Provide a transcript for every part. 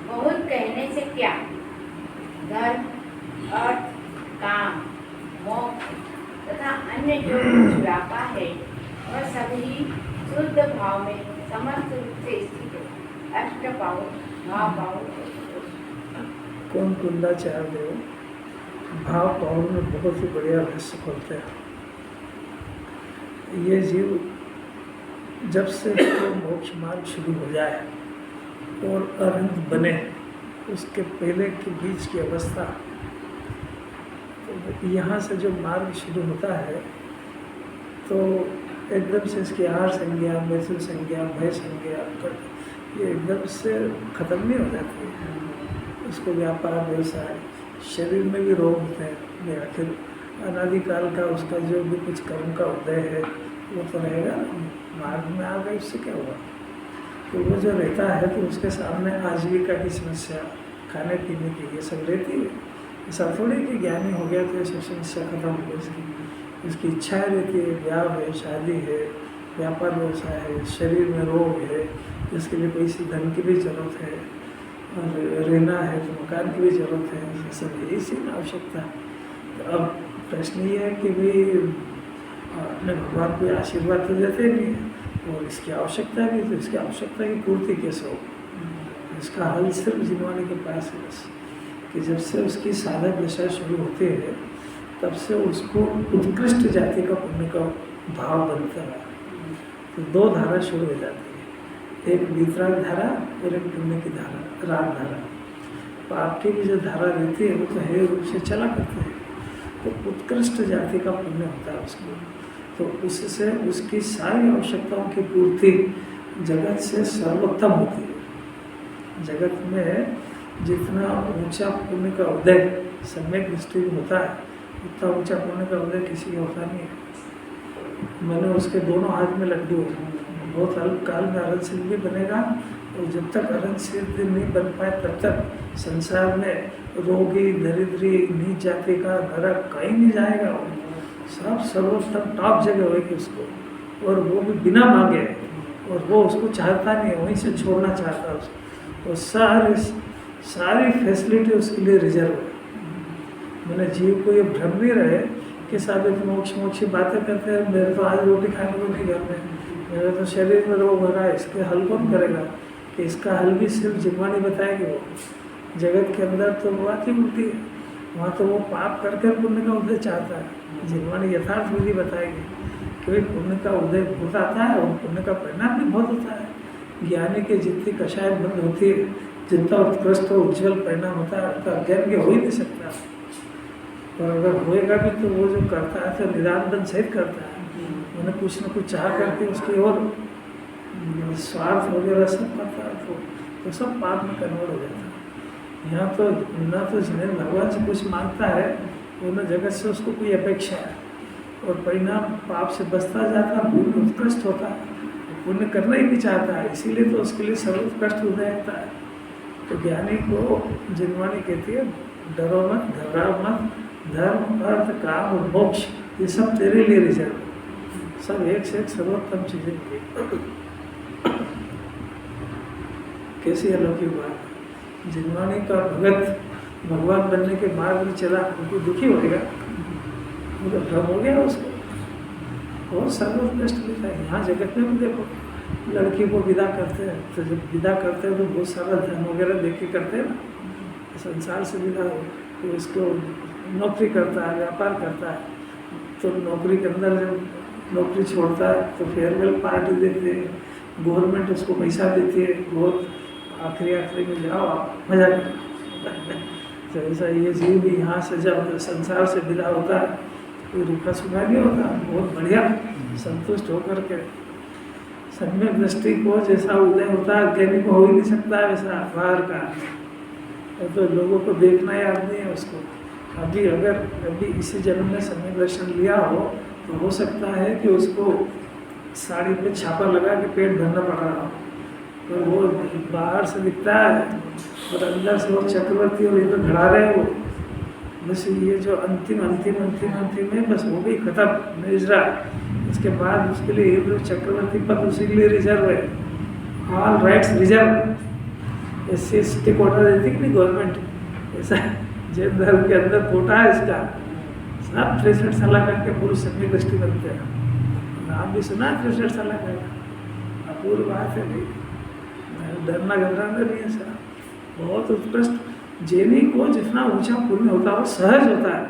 बहुत कहने से क्या, धन, अर्थ, काम, मोक्ष तथा अन्य जो कुछ व्यापा है वह सभी शुद्ध भाव में समस्त रूप से स्थित है। अष्टभाव भाव कौन कुंदाचार्य देव भाव पावर में बहुत ही बढ़िया रहस्य खोलते हैं। ये जीव जब से तो मोक्ष मार्ग शुरू हो जाए और अरहंत बने, उसके पहले के बीच की अवस्था, तो यहाँ से जो मार्ग शुरू होता है तो एकदम से इसकी आहार संज्ञा, मृत्यु संज्ञा, भय संज्ञा ये एकदम से खत्म नहीं हो जाती है। उसको व्यापार, व्यवसाय, शरीर में भी रोग होते हैं, आखिर अनादिकाल का उसका जो भी कुछ कर्म का उदय है वो तो रहेगा। मार्ग में आ गए उससे क्या हुआ, तो वो जो रहता है तो उसके सामने आजीविका की समस्या, खाने पीने की, ये सब रहती है। ऐसा थोड़ी कि ज्ञानी हो गया तो ये सब समस्या खत्म हो गई। उसकी इच्छाएँ रहती है, ब्याह है, शादी है, व्यापार व्यवसाय है, शरीर में रोग है, जिसके लिए पैसे धन की भी जरूरत है, और रहना है तो मकान की भी जरूरत है, ये सब यही सी आवश्यकता। तो अब प्रश्न ये है कि भाई अपने भगवान को आशीर्वाद तो देते नहीं है और इसकी आवश्यकता भी, तो इसकी आवश्यकता की पूर्ति कैसे हो। इसका हल सिर्फ जिनवाने के पास है बस, कि जब से उसकी साधक दशा शुरू होती है तब से उसको उत्कृष्ट जाति का पुण्य का भाव बनता है। तो दो धारा शुरू हो जाती है, एक वीतराग धारा और एक पुण्य की धारा, राग धारा। पाप की भी जो धारा रहती है वो तो है रूप से चला करते हैं, तो उत्कृष्ट जाति का पुण्य होता है उसको। तो उससे उसकी सारी आवश्यकताओं की पूर्ति जगत से सर्वोत्तम होती है। जगत में जितना ऊंचा पुण्य का उदय सम्यक दृष्टि में होता है, उतना ऊंचा पुण्य का उदय किसी का होता नहीं है। मैंने उसके दोनों हाथ में लड्डू है, बहुत अल्प काल में अरहंत सिद्ध भी बनेगा, और जब तक अरहंत सिद्ध नहीं बन पाए तब तक संसार में रोगी, दरिद्री, नीच जाति का नरक कहीं नहीं जाएगा। वो सब सर्वोत्तम टॉप जगह होगी उसको, और वो भी बिना मांगे, और वो उसको चाहता नहीं है, वहीं से छोड़ना चाहता है उसको। और सारी फैसिलिटी उसके लिए रिजर्व है। मैंने जीव को ये भ्रम नहीं रहे कि साबित मोक्ष की बातें करते हैं, मेरे तो आज रोटी खाने को नहीं घर में, मेरे तो शरीर में रोग हो रहा है, इसके हल कौन करेगा? कि इसका हल भी सिर्फ जिनवानी बताएगी। वो जगत के अंदर तो बात ही उल्टी है, वहाँ तो वो पाप करके पुण्य का उदय चाहता है। जिनवानी यथार्थ विधि बताएगी कि भाई पुण्य का उदय बहुत आता है और पुण्य का परिणाम भी बहुत होता है। ज्ञानी के जितनी कषाय बंद होती है, जितना उत्कृष्ट और उज्ज्वल परिणाम होता है, उसका अज्ञान के हो ही नहीं सकता। और अगर होएगा भी तो वो जो करता है तो निदान बंद सहित करता है, उन्हें कुछ न कुछ चाह करके उसकी और स्वार्थ वगैरह सब करता है, तो सब पाप में कन्वर्ट हो जाता है। यहाँ तो ना तो जिन्हें भगवान से कुछ मांगता है, वो न जगत से उसको कोई अपेक्षा है, और परिणाम पाप से बचता जाता है, पुण्य उत्कृष्ट होता है, पुण्य करना ही नहीं चाहता है, इसीलिए तो उसके लिए सर्वोत्कृष्ट उदय होता है। तो ज्ञानी को जिनवानी कहती है, डरो मत, घबराओ मत, धर्म, अर्थ, काम और मोक्ष ये सब तेरे लिए रिजर्व, सब एक से एक सर्वोत्तम चीजें मिली। कैसी अलौकिक बात। जिनवानी का भगत भगवान बनने के मार्ग में चला, उनको दुखी होगा, उनका भ्रम हो गया उसको, बहुत सर्वोत्कृष्ट लिखा है। यहाँ जगत में भी देखो, लड़की को विदा करते हैं, तो जब विदा करते हैं तो बहुत सारा धन वगैरह देख के करते हैं ना, संसार से विदा हो तो इसको नौकरी करता है, व्यापार करता है, तो नौकरी के अंदर जब नौकरी छोड़ता है तो फेयरवेल पार्टी देते हैं, गवर्नमेंट उसको पैसा देती है, बहुत आखिरी में जाओ आप मजा करो। तो ऐसा ये जीव भी यहाँ से जब संसार से विदा होता है कोई रूखा सूखा नहीं होता, बहुत बढ़िया संतुष्ट होकर के सम्यक दृष्टि को जैसा उदय होता है ज्ञानी को हो ही नहीं सकता है वैसा बाहर का। तो लोगों को देखना याद नहीं है उसको। अभी अगर अभी इसी जन्म में सम्यक दर्शन लिया तो हो सकता है कि उसको साड़ी पे छापा लगा के पेट भरना पड़ रहा हो, तो वो बाहर से दिखता है और अंदर से वो चक्रवर्ती और ये तो घड़ा रहे वो। बस ये जो अंतिम है, बस वो भी खत्म निजरा। उसके बाद उसके लिए ये जो चक्रवर्ती पद उसी के लिए रिजर्व है, ऑल राइट्स रिजर्व। ऐसे एसटी कोटा देती कि नहीं गवर्नमेंट, ऐसा जैन धर्म के अंदर कोटा है इसका। सब 63 साल करके पुरुष सम्यक दृष्टि बनते हैं। नाम भी सुना 63 साल का, अपूर्व बात है भाई, डरना घबराना नहीं है सर। बहुत उत्कृष्ट जैनी को जितना ऊंचा पुण्य होता है वो सहज होता है,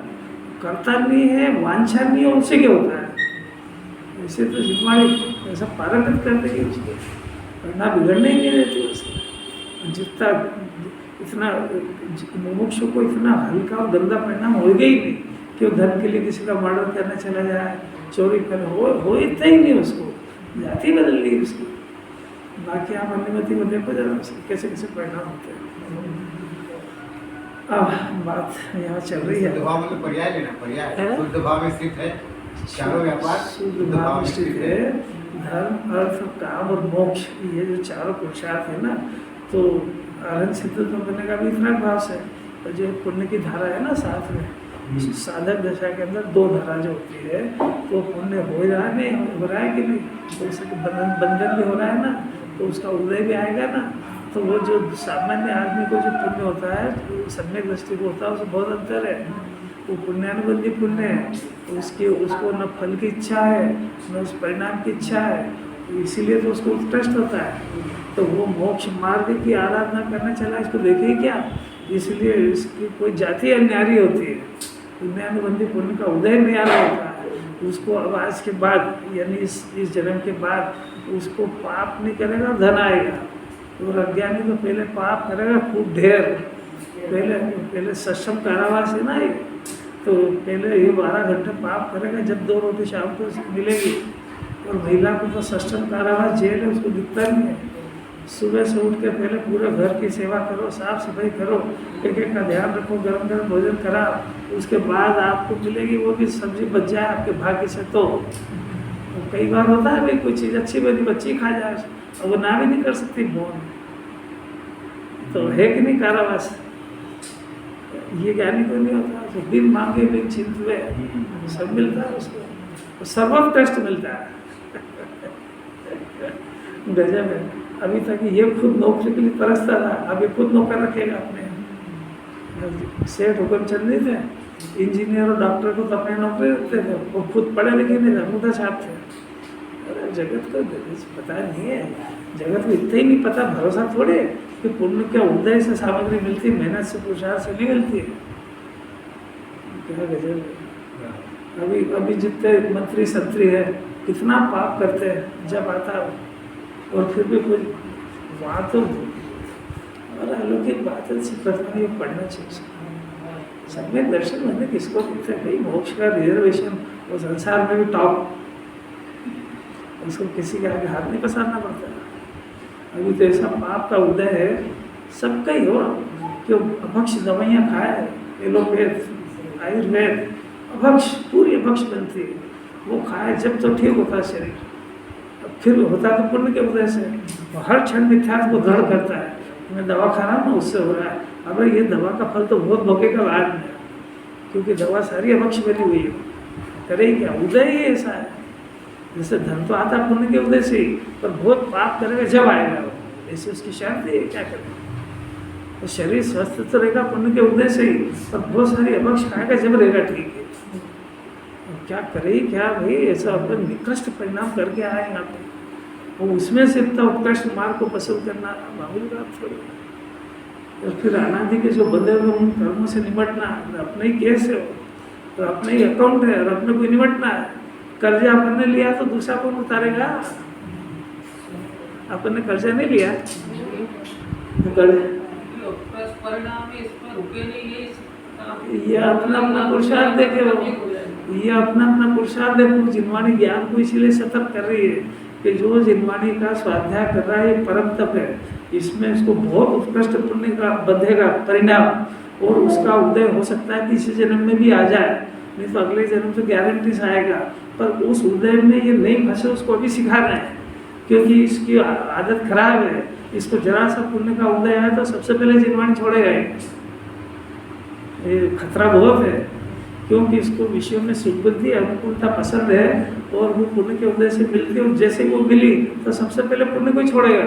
करता नहीं है, वांछा नहीं है, उसी के होता है। ऐसे तो जिम्मेवारी ऐसा पारंगत कर देगी उसको, वरना बिगड़ने ही नहीं देती उसको। जितना इतना मुमुक्षु को इतना हल्का और गंदा परिणाम होगा ही नहीं कि वो धन के लिए किसी का मर्डर करने चला जाए, चोरी करने हो इतना ही नहीं, उसको जाति बदल ली उसकी। बाकी आप अनुमति में देखो जरा कैसे कैसे परिणाम होते हैं। अब बात यहाँ चल रही है, मतलब पर्याय लेना, पर्याय शुद्ध भाव में स्थित है, चारों व्यापार शुद्ध भाव में स्थित है। धर्म अर्थ काम और मोक्ष ये जो चारों पुरुषार्थ है ना, तो आनंद सिद्ध तो करने का भी इतना भाव से। और जो पुण्य की धारा है ना साथ में, साधक दशा के अंदर 2 धारा जो होती है, तो पुण्य हो रहा है नहीं हो रहा है कि नहीं, तो उसके बंधन भी हो रहा है ना, तो उसका उदय भी आएगा ना। तो वो जो सामान्य आदमी को जो पुण्य होता है, तो सम्यक दृष्टि को होता है, उसमें बहुत अंतर है। वो पुण्यानुबंधी पुण्य है, उसको न फल की इच्छा है न उस परिणाम की इच्छा है, इसीलिए तो उसको उत्कृष्ट होता है। तो वो मोक्ष मार्ग की आराधना करना चला, इसको देखे ही क्या, इसलिए इसकी कोई जाति अन्यारी होती है। पुण्यानुबंधी पुण्य का उदय न्यारा होता है। उसको अब आज के बाद यानी इस जन्म के बाद उसको पाप नहीं करेगा, धन आएगा। और अज्ञानी तो पहले पाप करेगा खूब ढेर, पहले सक्षम कारावास है ना ये, तो पहले ये 12 घंटे पाप करेगा, जब 2 रोटी शाम को मिलेगी। और महिला को तो सक्षम कारावास जेल है, उसको दिखता नहीं है। सुबह से उठ के पहले पूरे घर की सेवा करो, साफ सफाई करो, एक का ध्यान रखो, गरम गरम भोजन कराओ, उसके बाद आपको मिलेगी वो भी सब्जी बच जाए आपके भाग्य से। तो कई बार होता है भाई कोई चीज़ अच्छी बनी बच्ची खा जाए, और वो ना भी नहीं कर सकती मौन, तो है कि नहीं कारावास। ये ज्ञानी को नहीं होता, तो बिन मांगे बिन चिंतवे सब मिलता है उसको, तो सर्वोत्कृष्ट मिलता है। गजब है। अभी तक ये खुद नौकरी के लिए तरसता था, अब ये खुद नौकर रखेगा अपने। सेठ हुक्मचंद नहीं थे, इंजीनियर और डॉक्टर को तो अपने नौकरी रखते थे, वो खुद पढ़े लिखे नहीं थे, मुद्दा छाप थे। अरे जगत को पता नहीं है, जगत को इतना ही नहीं पता, भरोसा थोड़े कि पुण्य के उदय से सामग्री मिलती है, मेहनत से पुरुषार्थ से नहीं मिलती है। क्या गजब है। अभी जितने मंत्री संतरी है कितना पाप करते हैं जब आता है, और फिर भी कोई वहाँ तो और अलौकिक बात है, प्रतिमा पढ़ना चाहिए। सम्यक दर्शन मैंने किसको कहते हैं भाई, मोक्ष का रिजर्वेशन वो संसार में भी टॉप, उसको किसी के आगे हाथ नहीं पसारना पड़ता। अभी तो ऐसा पाप का उदय है सबका ही हो, क्यों अभक्ष दवाइयाँ खाए, एलोपैथ आयुर्वेद, अभक्ष पूरी अभक्ष बनती है, वो खाए जब तो ठीक होता है शरीर, फिर होता तो पुण्य के उदय से। हर क्षण मिथ्यात्व को दृढ़ करता है, मैं दवा खा रहा हूँ ना उससे हो रहा है। अब ये दवा का फल तो बहुत भोगेगा बाद में, क्योंकि दवा सारी अभक्ष बनी हुई है, करे क्या, उदय ही ऐसा है। जैसे धन तो आता पुण्य के उदय से ही, पर बहुत पाप करेगा जब आएगा वो, ऐसी उसकी शांति है, क्या करेगा। तो शरीर स्वस्थ तो रहेगा पुण्य के उदय से ही, पर बहुत सारी अभक्ष खाएगा जब रहेगा ठीक है। क्या करे क्या भाई, ऐसा अपन निकृष्ट परिणाम करके आए यहाँ पे, वो उसमें से इतना उत्कृष्ट मार्ग को पसंद करना मामूली बात थोड़ी। और फिर अनादि के जो बंधे हुए उन कर्मों से निपटना, अपने ही केस है, तो अपने ही अकाउंट है और अपने को निपटना है। कर्जा अपन ने लिया तो दूसरा कौन उतारेगा, अपन ने कर्जा नहीं लिया तो परिणाम इस पर रुके नहीं है, ये अपना अपना पुरुषार्थ देखे वो, ये अपना अपना पुरुषार्थ देखो। जिनवाणी ज्ञान को इसीलिए सतर्क कर रही है कि जो जिनवाणी का स्वाध्याय कर रहा है ये परम तप है, इसमें इसको बहुत उत्कृष्ट पुण्य का बंधेगा परिणाम, और उसका उदय हो सकता है कि इसी जन्म में भी आ जाए, नहीं तो अगले जन्म तो गारंटी से आएगा। पर उस उदय में ये नहीं फंसे उसको अभी सिखा रहे हैं, क्योंकि इसकी आदत खराब है। इसको जरा सा पुण्य का उदय है तो सबसे पहले जिनवाणी छोड़ेगा। ये खतरा बहुत है, क्योंकि इसको विषयों में सुबुद्धि अनुकूलता पसंद है, और वो पुण्य के उदय से मिलती है, और जैसे वो मिली तो सबसे पहले पुण्य को ही छोड़ेगा।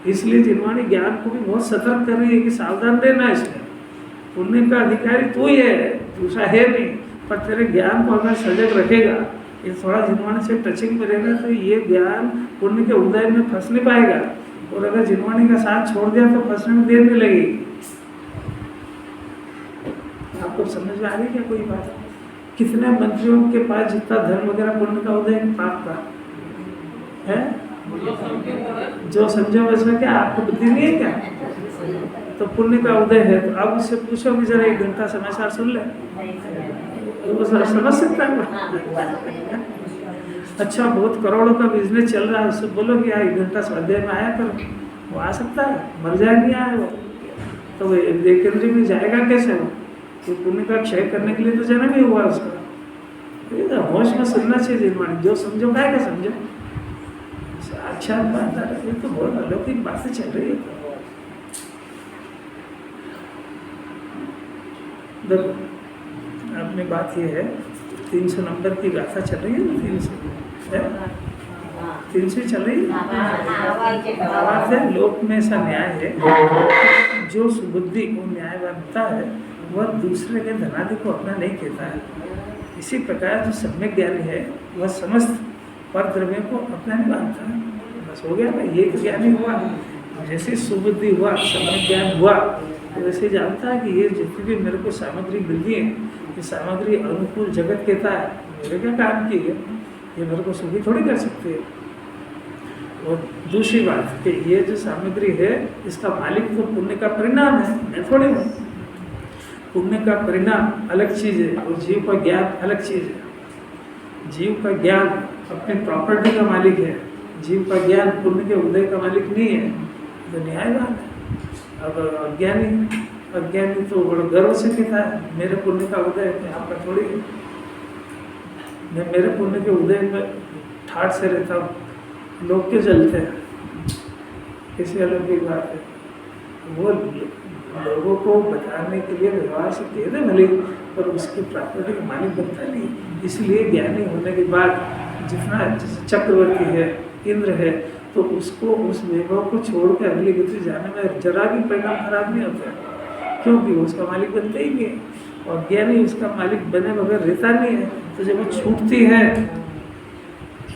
इसलिए जिनवाणी ज्ञान को भी बहुत सतर्क कर रही है कि सावधान रहना, इसमें पुण्य का अधिकारी तू ही है, दूसरा है नहीं। पर तेरे ज्ञान को अगर सजग रखेगा, ये थोड़ा जिनवाणी से टचिंग में रहेगा, तो ये ज्ञान पुण्य के उदय में फंस नहीं पाएगा, और अगर जिनवाणी का साथ छोड़ दिया तो फंसने में देर नहीं लगेगी। आपको समझ में आ रही क्या कोई बात? कितने मंत्रियों के पास जितना धन वगैरह पुण्य का उदय पाप का है, जो समझो वैसा, क्या आपको बुद्धि नहीं है क्या? तो पुण्य का उदय है, तो अब उससे पूछो कि जरा 1 घंटा समय सार सुन ले, वो समझ सकता है। अच्छा, बहुत करोड़ों का बिजनेस चल रहा है, उससे बोलो कि 1 घंटा स्वाध्याय में आया करो, वो आ सकता है? मर जाए नहीं आए वो, तो वो देखेंद्र में जाएगा कैसे? वो तो पुण्य का क्षय करने के लिए तो जन्म ही हुआ उसका। ये तो होश में सुनना चाहिए जिनवाणी, जो समझो काय का समझो। अच्छा बात है, ये तो बहुत अलौकिक बातें चल रही है। देखो, अपनी बात ये है, 300 नंबर की गाथा चल रही है ना, 300 चल रही है। बात है, लोक में ऐसा न्याय है, जो सुबुद्धि को न्याय बनता है वह दूसरे के धनादि को अपना नहीं कहता है। इसी प्रकार जो सम्यक ज्ञानी है वह समस्त पर द्रव्यों को अपना नहीं मानता है। बस हो गया ना, ये तो ज्ञानी हुआ। जैसे सुबुद्धि हुआ, सम्यक ज्ञान हुआ, तो वैसे जानता है कि ये जितनी भी मेरे को सामग्री मिलती है, ये सामग्री अनुकूल जगत कहता है, मेरे क्या काम की है, ये मेरे को सुखी थोड़ी कर सकती है। और दूसरी बात कि ये जो सामग्री है इसका मालिक तो पुण्य का परिणाम है, मैं थोड़ी हूँ। पुण्य का परिणाम अलग चीज़ है, और जीव का ज्ञान अलग चीज़ है। जीव का ज्ञान अपनी प्रॉपर्टी का मालिक है, जीव का ज्ञान पुण्य के उदय का मालिक नहीं है, तो न्यायवान है। अब अज्ञानी तो बड़ा गर्व से कहता है मेरे पुण्य का उदय है, आपका थोड़ी है। मैं मेरे पुण्य के उदय में ठाठ से रहता हूँ, लोग क्यों जलते हैं? किसी अलग की बात है। वो लोगों को बताने के लिए व्यवहार से कह दे भले, पर उसकी प्रॉपर्टी का मालिक बनता नहीं। इसलिए ज्ञानी होने के बाद जितना चक्रवर्ती है, इंद्र है, तो उसको उस वैभव को छोड़ के अगली गति जाने में जरा भी परिणाम खराब नहीं होता है, क्योंकि उसका मालिक बनता ही नहीं है। और ज्ञानी उसका मालिक बने बगैर रहता नहीं है। तो जब वो छूटती है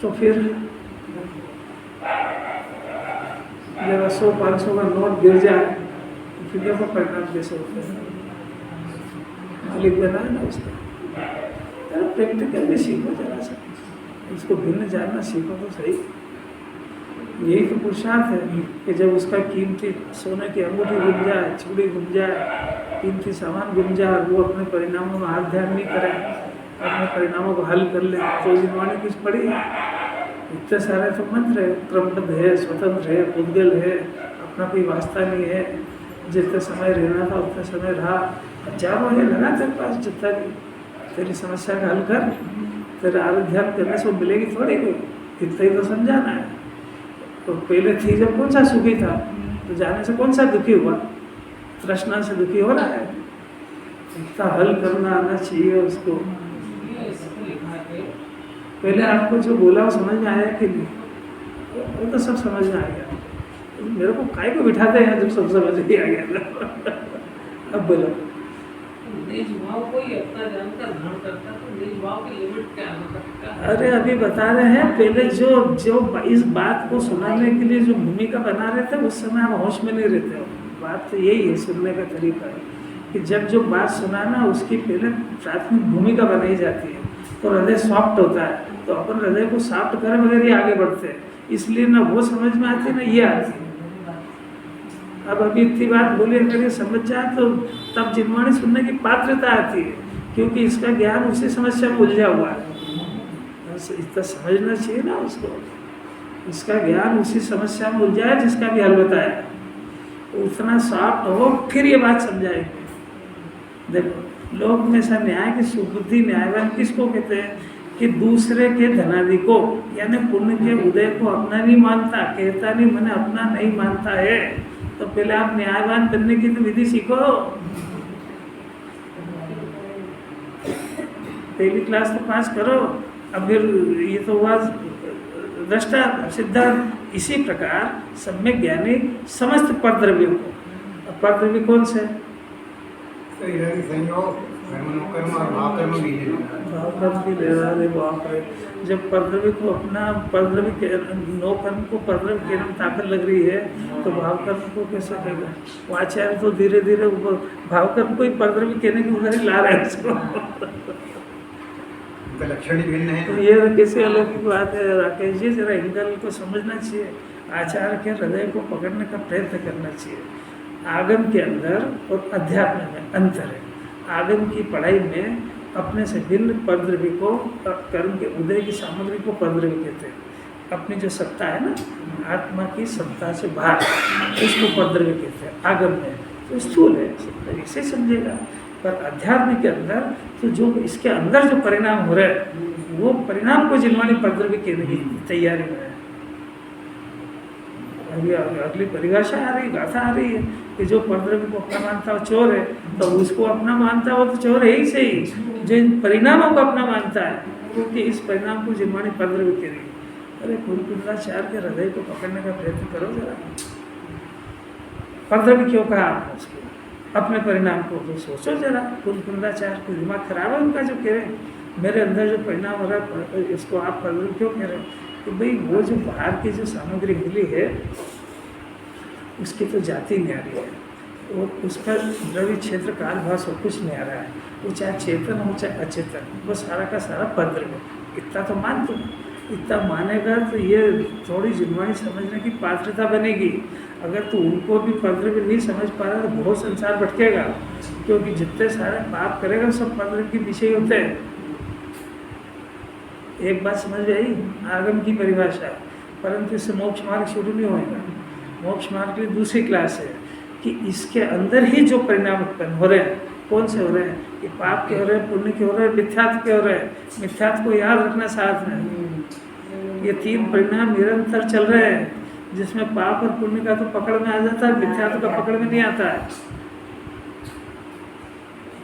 तो फिर जब 100-500 का नोट गिर जाए तो फिर देखो परिणाम कैसे होते हैं। मालिक बना है ना उसका। प्रैक्टिकल भी सीखो जरा सा, उसको भिन्न जानना सीखो तो सही। यही तो पुरुषार्थ है कि जब उसका कीमती सोने की अंगूठी गुम जाए, चूड़ी गुम जाए, कीमती सामान गुम जाए, और वो अपने परिणामों में हाथ ध्यान नहीं करे, अपने परिणामों को हल कर ले, तो जिनवाणी कुछ पड़ी। इतने सारे तो मंत्र है, क्रमबद्ध है, स्वतंत्र है, उद्गल है, अपना कोई वास्ता नहीं है। जितने समय रहना था उतने समय रहा। हजारों है लगा तेरे पास, जितना भी तेरी समस्या का हल कर, तेरे आराध्यान करने से मिलेगी थोड़ी कोई, इतना ही तो समझाना है। तो पहले थी जब कौन सा सुखी था, तो जाने से कौन सा दुखी हुआ? तृष्णा से दुखी हो रहा है। इतना हल करना आना चाहिए उसको। पहले आपको जो बोला वो समझ में आया कि नहीं? वो तो सब समझ में आ गया। मेरे को काय को बिठाते हैं जब सब समझ में आ गया था। अब बोलो, अरे अभी बता रहे हैं, पहले जो इस बात को सुनाने के लिए जो भूमिका बना रहे थे उस समय आप होश में नहीं रहते हो। बात तो यही है, सुनने का तरीका है कि जब जो बात सुनाना उसकी पहले प्राथमिक भूमिका बनाई जाती है तो हृदय सॉफ्ट होता है। तो अपन हृदय को सॉफ्ट करे बगैर ही आगे बढ़ते हैं, इसलिए ना वो समझ में आती ना ये आती। अब अभी इतनी बात बोली अगर ये समझ जाए तो तब जिनवाणी सुनने की पात्रता आती है, क्योंकि इसका ज्ञान उसी समस्या में उलझा हुआ है। बस इतना समझना चाहिए ना उसको, इसका ज्ञान उसी समस्या में उलझा है जिसका भी हल बताया, उतना सॉफ्ट हो फिर ये बात समझाएंगे। देखो लोक में ऐसा न्याय कि सुबुद्धि न्यायवान किसको कहते हैं कि दूसरे के धनादि को यानी पुण्य के उदय को अपना नहीं मानता, कहता नहीं मैंने अपना नहीं मानता है। तो पहले आप न्यायवान बनने की तो विधि सीखो, पहली क्लास तो पास करो। अब फिर ये तो हुआ दृष्टा सिद्धांत। इसी प्रकार सम्यक ज्ञानी समस्त परद्रव्यों को, परद्रव्य कौन से? तो इधर ही संयोग कर्म और भाव कर्म भी ले लेना। भाव कर्म भी ले रहा है वहाँ पर। जब परद्रव्य को अपना परद्रव्य के नो कर्म को परद्रव्य कहने में ताकत लग रही है तो भाव कर्म को कैसे कहेगा? वो आचार्य तो धीरे धीरे भाव कर्म को ही परद्रव्य कहने की उधर ही ला रहे हैं उसको। लक्षण ही भिन्न है। तो ये किसी अलौकिक बात है राकेश जी, जरा एंगल को समझना चाहिए। आचार्य के हृदय को पकड़ने का प्रयत्न करना चाहिए। आगम के अंदर और अध्यात्म में अंतर है। आगम की पढ़ाई में अपने से भिन्न परद्रव्य को, कर्म के उदय की सामग्री को परद्रव्य कहते हैं। अपनी जो सत्ता है ना, आत्मा की सत्ता से बाहर, उसको परद्रव्य कहते हैं। आगम में तो स्थूल है, इसे समझेगा। पर अध्यात्म के अंदर तो जो इसके अंदर जो परिणाम हो रहे हैं वो परिणाम को जिनवाणी परद्रव्य कहने की तैयारी में है। अभी अगली परिभाषा आ रही, गाथा आ रही है कि जो परद्रव्य को अपना मानता हो चोर है, तो उसको अपना मानता हो तो चोर है ही सही। जो इन परिणामों को अपना मानता है, क्योंकि इस परिणाम को जिनवाणी परद्रव्य कह रही है। अरे कुलकुंडाचार्य के हृदय को पकड़ने का प्रयत्न करो जरा। परद्रव्य क्यों कहा आपने उसको? अपने परिणाम को तो सोचो जरा। कुलकुंडाचार्य को दिमाग खराब है उनका जो कह रहे हैं मेरे अंदर जो परिणाम हो रहा है इसको आप परद्रव्य क्यों कह रहे हैं? कि भाई वो जो बाहर की जो सामग्री मिली है उसकी तो जाति न्यारी है, और उसका द्रव्य क्षेत्र काल भाव सब कुछ न्यारा है। वो चाहे चेतन हो चाहे अचेतन, वो सारा का सारा परद्रव्य। इतना तो मान तुम, इतना मानेगा तो ये थोड़ी जिनवाणी समझने की पात्रता बनेगी। अगर तू उनको भी परद्रव्य नहीं समझ पा रहा तो बहुत संसार भटकेगा, क्योंकि जितने सारे पाप करेगा सब परद्रव्य के पीछे ही होते हैं। एक बात समझ आई आगम की परिभाषा, परंतु इससे मोक्ष मार्ग शुरू नहीं होएगा। मोक्ष मार्ग की दूसरी क्लास है कि इसके अंदर ही जो परिणाम उत्पन्न हो रहे हैं, कौन से हो रहे हैं? कि पाप के हो रहे हैं, पुण्य के हो रहे हैं, मिथ्यात्व के हो रहे हैं। मिथ्यात्व को याद रखना साथ में। ये तीन परिणाम निरंतर चल रहे हैं, जिसमें पाप और पुण्य का तो पकड़ में आ जाता है, मिथ्यात्व का पकड़ में नहीं आता है।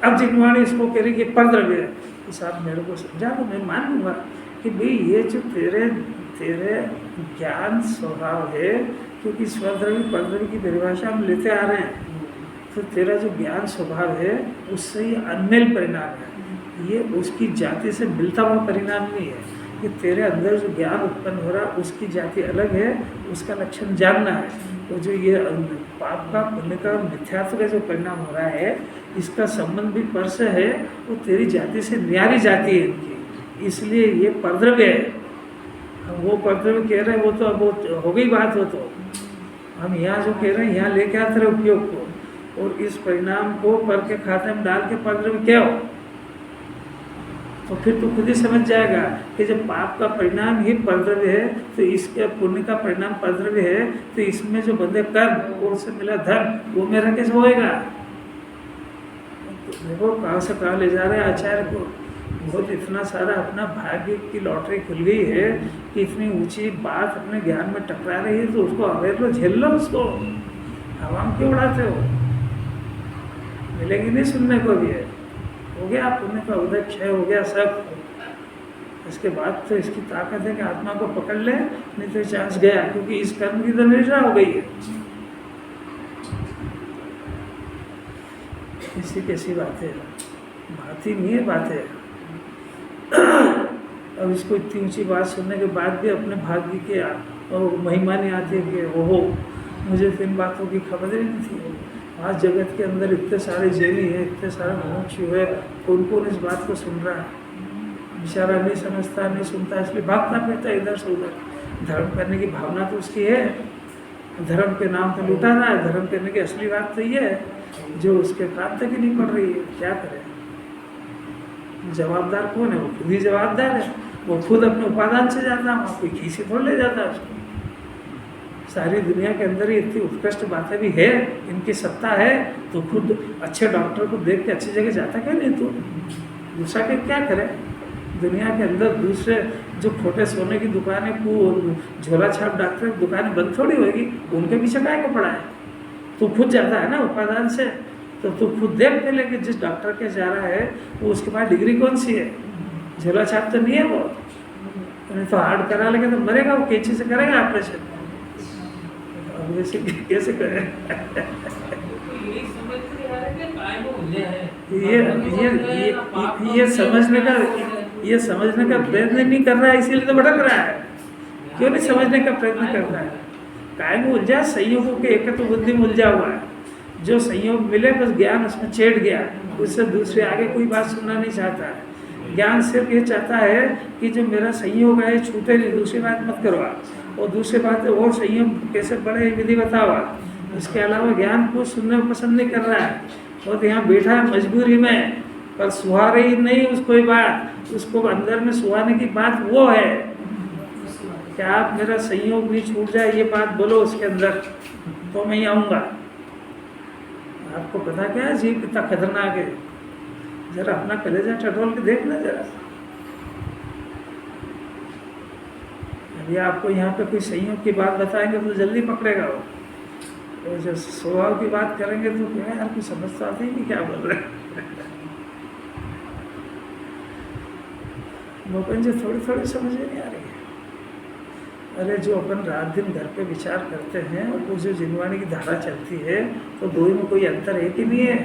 अब जिनवाणी इसको कह रही कि परद्रव्य है, इस आप मेरे को समझा तो मैं मान लूँगा कि भाई ये जो तेरे ज्ञान स्वभाव है, क्योंकि स्वद्रव्य परद्रव्य की परिभाषा हम लेते आ रहे हैं, तो तेरा जो ज्ञान स्वभाव है उससे ही अनमेल परिणाम है। ये उसकी जाति से मिलता हुआ परिणाम नहीं है। कि तेरे अंदर जो ज्ञान उत्पन्न हो रहा है उसकी जाति अलग है, उसका लक्षण जानना है। तो जो ये पाप का, पुण्य का, मिथ्यात्व का जो परिणाम हो रहा है, इसका संबंध भी पर से है, वो तेरी जाति से न्यारी जाति है इनकी, इसलिए ये परद्रव्य है। हम वो परद्रव्य कह रहे हैं, वो तो अब वो हो गई बात। हो तो हम यहाँ जो कह रहे हैं यहाँ लेके आते रहे उपयोग को, और इस परिणाम को पर के खाते में डाल के परद्रव्य क्या हो, तो फिर तो खुद ही समझ जाएगा कि जब पाप का परिणाम ही परद्रव्य है तो इसके पुण्य का परिणाम परद्रव्य है, तो इसमें जो बंदे कर्म और उससे मिला धन वो मेरा कैसे होएगा? तो देखो कहाँ से कहाँ ले जा रहे हैं आचार्य को। बहुत इतना सारा अपना भाग्य की लॉटरी खुल गई है कि इतनी ऊंची बात अपने ज्ञान में टकरा रही है, तो उसको अवेयर लो, झेल लो उसको। हवा में क्यों उड़ाते हो? मिलेगी नहीं सुनने को भी है। हो गया पुण्य का उदय, क्षय हो गया सब। इसके बाद तो इसकी ताकत है कि आत्मा को पकड़ ले, नहीं तो चांस गया, क्योंकि इस कर्म की तो निद्रा हो गई है। इसी कैसी बातें भाती नहीं है बातें। अब इसको इतनी ऊंची बात सुनने के बाद भी अपने भाग्य के और महिमा नहीं आती है कि ओहो मुझे तो इन बातों की खबर ही नहीं थी। आज जगत के अंदर इतने सारे जैनी है, इतने सारे मोक्ष है, कौन कौन इस बात को सुन रहा है? बेचारा नहीं समझता, नहीं सुनता, इसलिए भागता फिरता इधर से उधर। धर्म करने की भावना तो उसकी है, धर्म के नाम पर लुटा रहा है। धर्म करने की असली बात तो ये है जो उसके काम तक ही नहीं पड़ रही है, क्या करें। जवाबदार कौन है? वो खुद ही जवाबदार है। वो खुद अपने उपादान से जाता है, वहाँ कोई खींची थोड़ा ले जाता है उसको। सारी दुनिया के अंदर ही इतनी उत्कृष्ट बातें भी है, इनकी सत्ता है, तो खुद अच्छे डॉक्टर को देख के अच्छी जगह जाता क्या नहीं? तो दूसरा के क्या करे? दुनिया के अंदर दूसरे जो खोटे सोने की दुकानें को झोला छाप डॉक्टर की दुकानें बंद थोड़ी होगी, उनके पीछे काय को पड़ा है? तू खुद जाता है ना उपादान से, तो तू खुद देख पहले कि जिस डॉक्टर के जा रहा है वो उसके पास डिग्री कौन सी है। झोला छाप तो नहीं है वो, नहीं तो हार्ड करा लेगा तो मरेगा वो, कैंची से करेगा ऑपरेशन। अब वैसे कैसे करे? ये समझने का प्रयत्न नहीं कर रहा है, इसीलिए तो भटक रहा है। क्यों नहीं समझने का प्रयत्न कर रहा है? काय में उलझा? संयोगों के एकत्र बुद्धि में उलझा हुआ है। जो संयोग मिले बस ज्ञान उसमें चेट गया, उससे दूसरे आगे कोई बात सुनना नहीं चाहता है। ज्ञान सिर्फ ये चाहता है कि जो मेरा संयोग है छूटे नहीं, दूसरी बात मत करवा, और दूसरी बात है और संयोग कैसे बढ़े विधि बतावा। इसके अलावा ज्ञान को सुनना पसंद नहीं कर रहा है, और यहाँ बैठा है मजबूरी में, पर सुहा रही नहीं उसको ये बात। उसको अंदर में सुहाने की बात वो है कि आप मेरा संयोग नहीं छूट जाए, ये बात बोलो उसके अंदर, तो मैं आऊँगा। आपको पता क्या है जीव कितना खतरनाक है? जरा अपना कलेजा टटोल के देखना जरा। अभी आपको यहाँ पे कोई संयोग की बात बताएंगे तो जल्दी पकड़ेगा वो, और जब स्वभाव की बात करेंगे तो क्या यार कोई समझता आती नहीं क्या बोल रहे हैं। मोपन जी थोड़ी थोड़ी समझ नहीं आ रही है। अरे जो अपन रात दिन घर पे विचार करते हैं और वो जो जिनवाणी की धारा चलती है, तो दो में कोई अंतर है कि नहीं है?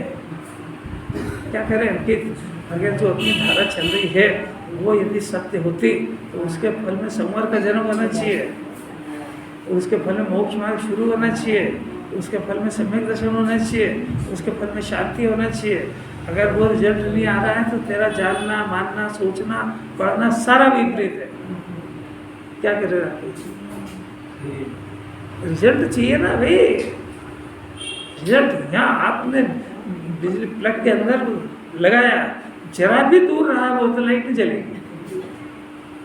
क्या करें अंकित? अगर जो अपनी धारा चल रही है वो यदि सत्य होती तो उसके फल में संवर का जन्म होना चाहिए, उसके फल में मोक्ष मार्ग शुरू होना चाहिए, उसके फल में सम्यक दर्शन होना चाहिए, उसके फल में शांति होना चाहिए। अगर वो रिजल्ट नहीं आ रहा है तो तेरा जानना, मानना, सोचना, पढ़ना सारा विपरीत है। क्या करेगा? रिजल्ट चाहिए ना भाई। रिजल्ट यहाँ आपने बिजली प्लग के अंदर लगाया, जरा भी दूर रहा वो तो लाइट नहीं जलेगी।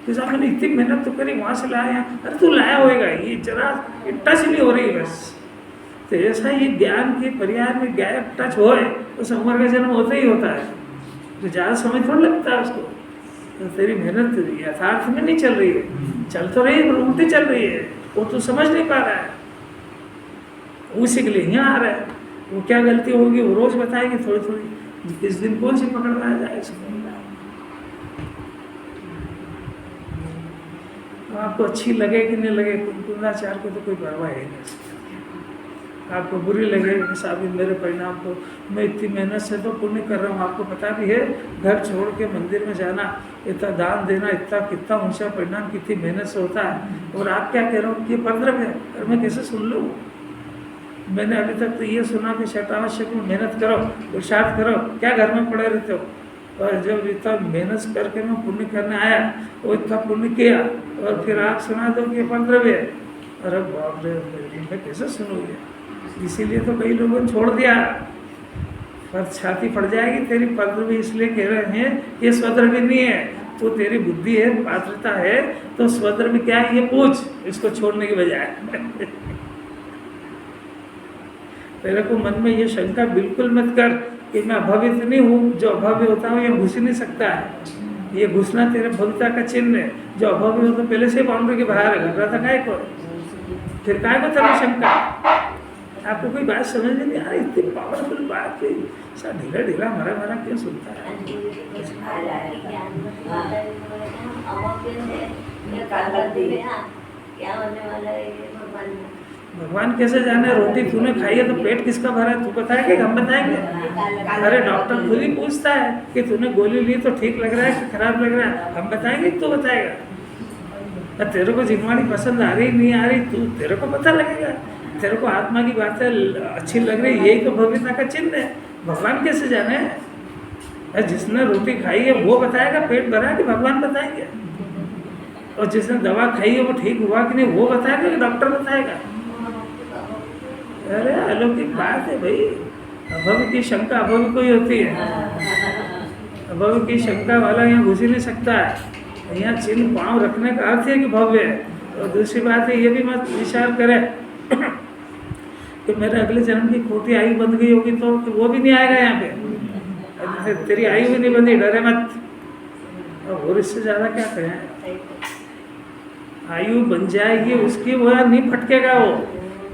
तो साहब मैंने इतनी मेहनत तो करी, वहाँ से लाया, अरे तू लाया होएगा, ये जरा इट्टा सी नहीं हो रही है बस। तो ऐसा ये ज्ञान के पर्याय में गैप टच होए तो संवर का जन्म होता ही होता है। तो ज़्यादा समय थोड़ा लगता है उसको। तो तेरी मेहनत यथार्थ में नहीं चल रही है, चल तो रही है पर उल्टी चल रही है, वो तो समझ नहीं पा रहा है, उसी के लिए यहाँ आ रहा है। वो क्या गलती होगी वो रोज बताएंगे थोड़ी थोड़ी, किस दिन कौन सी पकड़ में आ जाए इसको। आपको अच्छी लगे कि नहीं लगे, कुंकुंदाचार को तो कोई परवाह है नहीं। आपको बुरी लगे कि साहब मेरे परिणाम को मैं इतनी मेहनत से तो पुण्य कर रहा हूँ, आपको पता भी है घर छोड़ के मंदिर में जाना, इतना दान देना, इतना कितना ऊंचा परिणाम कितनी मेहनत से होता है, और आप क्या कह रहे हो ये पंद्रह है, और मैं कैसे सुन लूँ? मैंने अभी तक तो ये सुना कि शतावश्यक में मेहनत करो, पुरुषार्थ करो, क्या घर में पड़े रहते हो। और जब इतना मेहनत करके मैं पुण्य करने आया, वो इतना पुण्य किया, और फिर आप सुना दो कि 15 है, अरे बाप रे मैं कैसे सुनूँगी? इसीलिए तो कई लोगों ने छोड़ दिया, पर छाती फट जाएगी तेरी। 15 इसलिए कह रहे हैं ये स्वधर्मी नहीं है, तो तेरी बुद्धि है, पात्रता है, तो स्वधर्मी क्या है ये पूछ, इसको छोड़ने की बजाय। तेरे को मन में ये शंका बिल्कुल मत कर कि मैं अभावित नहीं हूँ, जो अभावी होता हूँ ये घुस ही नहीं सकता है। ये घुसना तेरे भविता का चिन्ह है। जो अभावी हो तो पहले से बाउंड्री के बाहर है, घबरा था काय को, फिर काय को तेरा शंका? आपको कोई बात समझ में नहीं आ रही? इतनी पावरफुल बात है, सा ढीला ढीला मरा मरा क्यों सुनता है? भगवान कैसे जाने? रोटी तूने खाई है तो पेट किसका भरा है तू बताएगा कि हम बताएंगे? अरे डॉक्टर खुद ही पूछता है कि तूने गोली ली तो ठीक लग रहा है कि खराब लग रहा है, हम बताएंगे कि तू बताएगा? तेरे को जिनवाणी पसंद आ रही नहीं आ रही, तू तेरे को पता लगेगा। तेरे को आत्मा की बातें अच्छी लग रही, यही तो भव्यता का चिन्ह है। भगवान कैसे जाने? जिसने रोटी खाई है वो बताएगा पेट भरा कि भगवान बताएंगे? और जिसने दवा खाई है वो ठीक हुआ कि नहीं वो बताएगा कि डॉक्टर बताएगा? अरे अलौकिक बात है भाई। अभव की शंका अभव को ही होती है। अभव की शंका वाला यहाँ घुस ही नहीं सकता है। यहाँ चिन्ह पाँव रखने का अर्थ है कि भव्य है। और दूसरी बात है, ये भी मत विचार करे कि मेरे अगले जन्म की खोटी आयु बंध गई होगी तो कि वो भी नहीं आएगा यहाँ पे। तेरी आयु भी नहीं बंधी, डरे मत। और इससे ज़्यादा क्या कहें। आयु बन जाएगी उसकी, वो नहीं फटकेगा वो,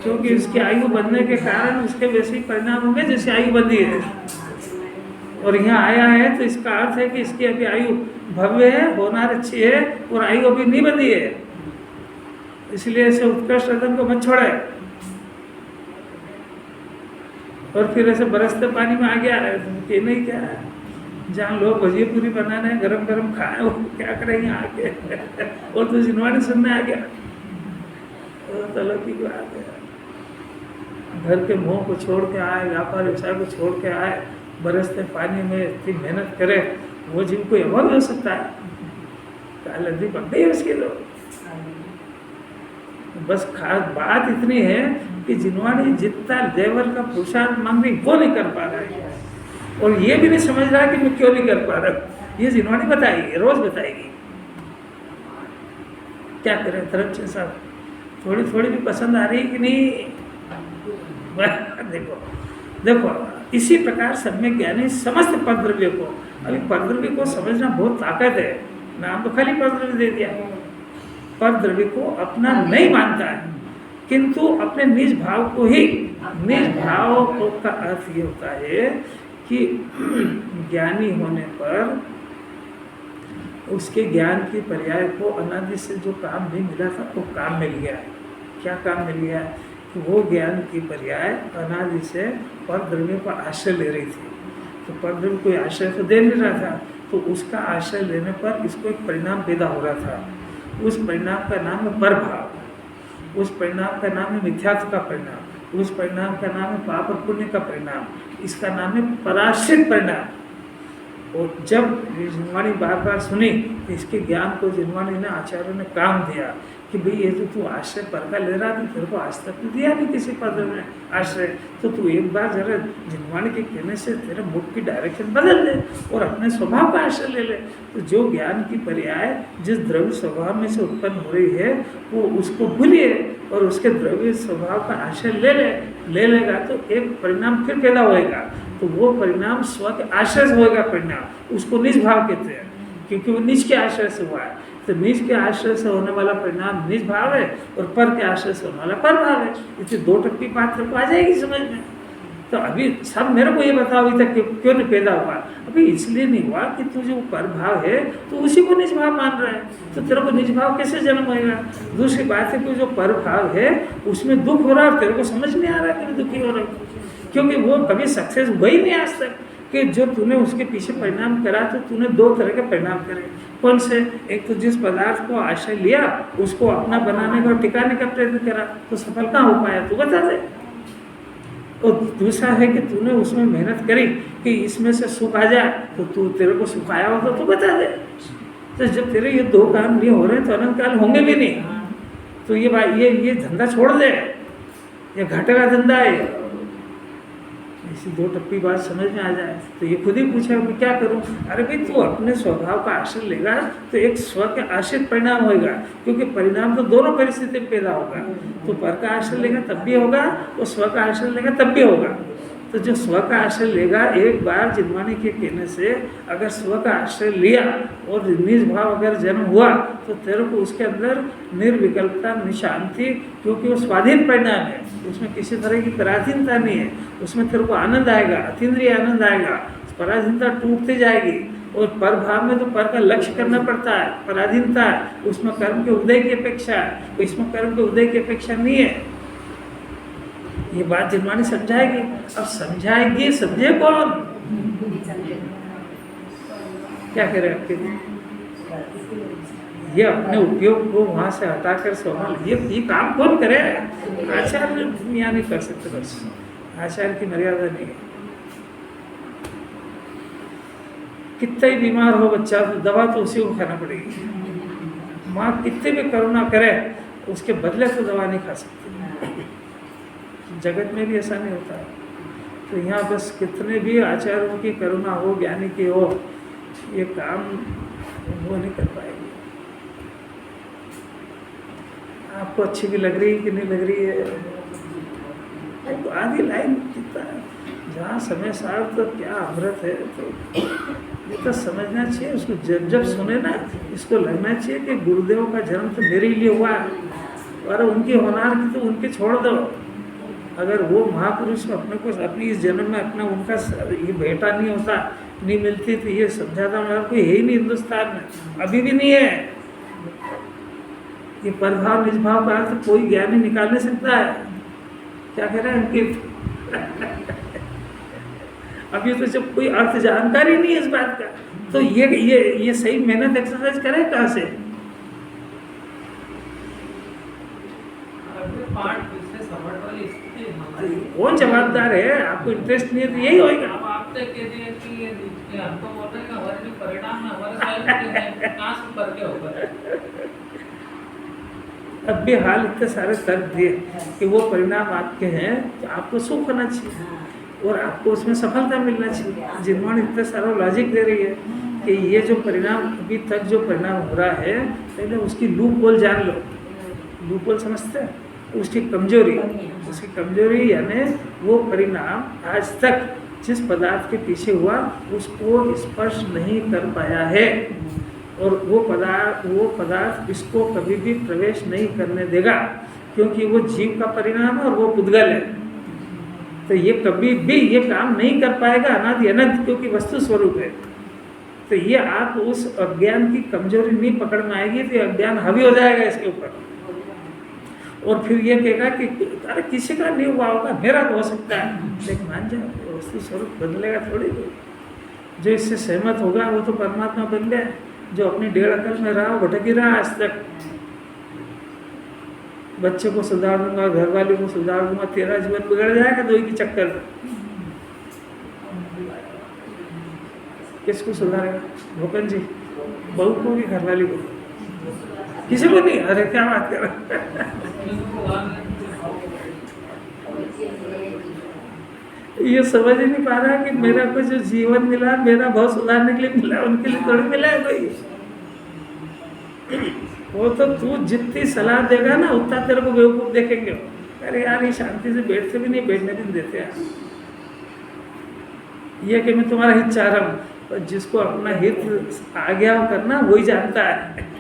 क्योंकि उसकी आयु बनने के कारण उसके वैसे ही परिणाम होंगे जैसे आयु बंधी है। और यहाँ आया है तो इसका अर्थ है कि इसकी अभी आयु भव्य है, होनार अच्छी है, और आयु अभी नहीं बंधी है। इसलिए ऐसे उत्कर्ष रतन को मत छोड़े। और फिर ऐसे बरसते पानी में आ गया है तो नहीं क्या है, जहाँ लोग भजिए पूरी बनाने गरम गरम खाए, वो क्या करेंगे आके और तो जिनवानी सुनने आ गया। तो अलौकिक बात है। घर के मोह को छोड़ के आए, व्यापार व्यवसाय को छोड़ के आए, बरसते पानी में इतनी मेहनत करे, वो जीव कोई अभाव हो सकता है। कालंदी पक गई उसकी तो बस खास बात इतनी है कि जिनवानी जितना लेवल का पुरुषार्थ मांग रही वो नहीं कर पा रहा है, और ये भी नहीं समझ रहा कि मैं क्यों नहीं कर पा रहा। ये जिनवानी बताएगी, रोज बताएगी। क्या करें धर्मचंद साहब, थोड़ी थोड़ी भी पसंद आ रही है कि नहीं। देखो देखो, इसी प्रकार सम्यक ज्ञानी समस्त परद्रव्य को, अभी परद्रव्य को समझना बहुत ताकत है। नाम तो खाली परद्रव्य दे दिया। परद्रव्य को अपना नहीं मानता है, किंतु अपने निज भाव को ही, निज भाव को का अर्थ ये होता है कि ज्ञानी होने पर उसके ज्ञान की पर्याय को अनादि से जो काम नहीं मिला था वो काम मिल गया। क्या काम मिल गया? कि वो ज्ञान की पर्याय अनादि से परद्रव्य का आश्रय ले रही थी, तो परद्रव्य कोई आश्रय तो दे नहीं रहा था, तो उसका आश्रय लेने पर इसको एक परिणाम पैदा हो रहा था। उस परिणाम का नाम है परभाव, उस परिणाम का नाम है मिथ्यात्व का परिणाम, उस परिणाम का नाम है पाप और पुण्य का परिणाम, इसका नाम है पराश्रित परिणाम। और जब जिनवानी बार बार सुनी तो इसके ज्ञान को जिनवानी ने, आचार्यों ने काम दिया कि भाई ये तो तू आश्रय पर का ले रहा था, तेरे को आज तक दिया नहीं किसी पद में आश्रय, तो तू एक बार जरा जिनवानी के कहने से तेरे मुख की डायरेक्शन बदल दे और अपने स्वभाव का आश्रय ले ले। तो जो ज्ञान की पर्याय जिस द्रव्य स्वभाव में से उत्पन्न हो रही है वो उसको भूलिए और उसके द्रव्य स्वभाव का आश्रय ले लेगा तो एक परिणाम फिर पैदा होएगा। तो वो परिणाम स्व के आश्रय से होएगा परिणाम, उसको निज भाव कहते हैं, क्योंकि वो निज के आश्रय से हुआ है। तो निज के आश्रय से होने वाला परिणाम निज भाव है और पर के आश्रय से होने वाला पर भाव है। इसलिए दो टप्पी बात को आ जाएगी समझ में। तो अभी सब मेरे को ये बताओ अभी तक क्यों नहीं पैदा हुआ? अभी इसलिए नहीं हुआ कि तू जो पर भाव है तो उसी को निज भाव मान रहा है, तो तेरे को निज भाव कैसे जन्म होएगा? दूसरी बात है कि जो पर भाव है उसमें दुख हो रहा है, तेरे को समझ नहीं आ रहा है कि दुखी हो रहा है, क्योंकि वो कभी सक्सेस हुआ ही नहीं आज तक। कि जो तूने उसके पीछे परिणाम करा तो तूने दो तरह के परिणाम करे। कौन से? एक तो जिस पदार्थ को आश्रय लिया उसको अपना बनाने का और टिकाने का प्रयत्न करा, तो सफल कहाँ हो पाया तू बता दे। और दूसरा है कि तूने उसमें मेहनत करी कि इसमें से सुख आ जाए, तो तू तेरे को सुख आया हो तो तू बता दे। तो जब तेरे ये दो काम नहीं हो रहे तो अनंत काल होंगे भी नहीं। तो ये धंधा छोड़ दे, ये घाटे का धंधा है। इसी दो टप्पी बात समझ में आ जाए तो ये खुद ही पूछा कि क्या करूं? अरे भाई तू अपने स्वभाव का आश्रय लेगा तो एक स्व के आश्रित परिणाम होगा, क्योंकि परिणाम तो दोनों परिस्थिति में पैदा होगा। तो पर का आश्रय लेगा तब भी होगा और स्व का आश्रय लेगा तब भी होगा। तो जो स्व का आश्रय लेगा, एक बार जिनवानी के कहने से अगर स्व का आश्रय लिया और निज भाव अगर जन्म हुआ तो तेरे को उसके अंदर निर्विकल्पता, निशांति, क्योंकि वो स्वाधीन परिणाम है, उसमें किसी तरह की पराधीनता नहीं है, उसमें तेरे को आनंद आएगा, अतीन्द्रिय आनंद आएगा, पराधीनता टूटती जाएगी। और पर भाव में तो पर का लक्ष्य करना पड़ता है, पराधीनता है, उसमें कर्म के उदय की अपेक्षा है, इसमें कर्म के उदय की अपेक्षा नहीं है। ये बात जिनवानी समझाएगी। अब समझाएगी, समझे कौन? क्या करे आपके? ये अपने उपयोग को वहां से हटाकर सवाल ये काम कौन करे? आचार्य यहाँ नहीं कर सकते, बस आचार्य की मर्यादा नहीं है। कितना ही बीमार हो बच्चा तो दवा तो उसी को खाना पड़ेगी। माँ कितने भी करुणा करे उसके बदले तो दवा नहीं खा सकती। जगत में भी ऐसा नहीं होता है। तो यहाँ बस कितने भी आचार्यों की करुणा हो, ज्ञानी की हो, ये काम वो नहीं कर पाएंगे। आपको अच्छी भी लग रही है कि नहीं लग रही है, तो आधी लाइन कितना जहाँ समय सार तो क्या अमृत है, तो ये तो समझना चाहिए उसको। जब जब सुने ना, इसको लगना चाहिए कि गुरुदेव का जन्म तो मेरे लिए हुआ, और उनकी होनार की तो उनके छोड़ दो। अगर वो महापुरुष अपने को अपनी इस जन्म में अपना उनका ये बेटा नहीं होता, नहीं मिलती, तो ये समझाता मेरा कोई है ही नहीं हिंदुस्तान में, अभी भी नहीं है। ये परभाव निजभाव का अर्थ कोई ज्ञानी निकाल नहीं सकता है। क्या कह रहे हैं अंकित? अभी तो जब कोई अर्थ जानकारी नहीं है इस बात का, तो ये सही मेहनत एक्सरसाइज करें कहाँ से? कौन जवाबदार है? आपको इंटरेस्ट नहीं है तो यही होगा। अब आप तक कह दिए कि ये हमको बोल रहे हैं कि हमारे जो परिणाम है हमारे स्वयं के हैं, कहाँ से करके होगा? अब भी हाल इतने सारे तर्क दिए कि वो परिणाम आपके हैं, तो आपको सुख होना चाहिए और आपको उसमें सफलता मिलना चाहिए। जिन्होंने इतने सारा लॉजिक दे रही है कि ये जो परिणाम अभी तक जो परिणाम हो रहा है, पहले उसकी लूप होल जान लो। लूप होल समझते हैं? उसकी कमजोरी यानी वो परिणाम आज तक जिस पदार्थ के पीछे हुआ उसको स्पर्श नहीं कर पाया है, और वो पदार्थ इसको कभी भी प्रवेश नहीं करने देगा, क्योंकि वो जीव का परिणाम है और वो पुद्गल है। तो ये कभी भी ये काम नहीं कर पाएगा अनादि अनंत, क्योंकि वस्तु स्वरूप है। तो ये आप उस अज्ञान की कमजोरी नहीं पकड़ में आएगी तो अज्ञान हावी हो जाएगा इसके ऊपर, और फिर ये कहेगा कि अरे किसी का नहीं हुआ होगा, मेरा तो हो सकता है। लेकिन मान जाओ वस्तु स्वरूप बदलेगा थोड़ी। जो इससे सहमत होगा वो तो परमात्मा बन गया। जो अपनी डेढ़ अकल में रहा भटक ही रहा आज तक। बच्चे को सुधार दूंगा, घर वाले को सुधार दूंगा, तेरा जीवन बिगड़ जाएगा दो ही के चक्कर में। किसको सुधारेगा? भूपेन जी, बहू को कि घर वाली को? किसी को नहीं। अरे क्या बात कर रहे? ये समझ ही नहीं पा रहा कि मेरा को जो जीवन मिला, मेरा भाव सुधारने के लिए मिला, उनके लिए थोड़ी मिला है कोई। वो तो तू जितनी सलाह देगा ना उतना तेरे को बेवकूफ देखेंगे। अरे यार ये शांति से बैठते भी नहीं, बैठने भी नहीं देते यार। ये कि मैं तुम्हारा हित चाह रहा हूँ, और जिसको अपना हित आ गया हो करना वही जानता है।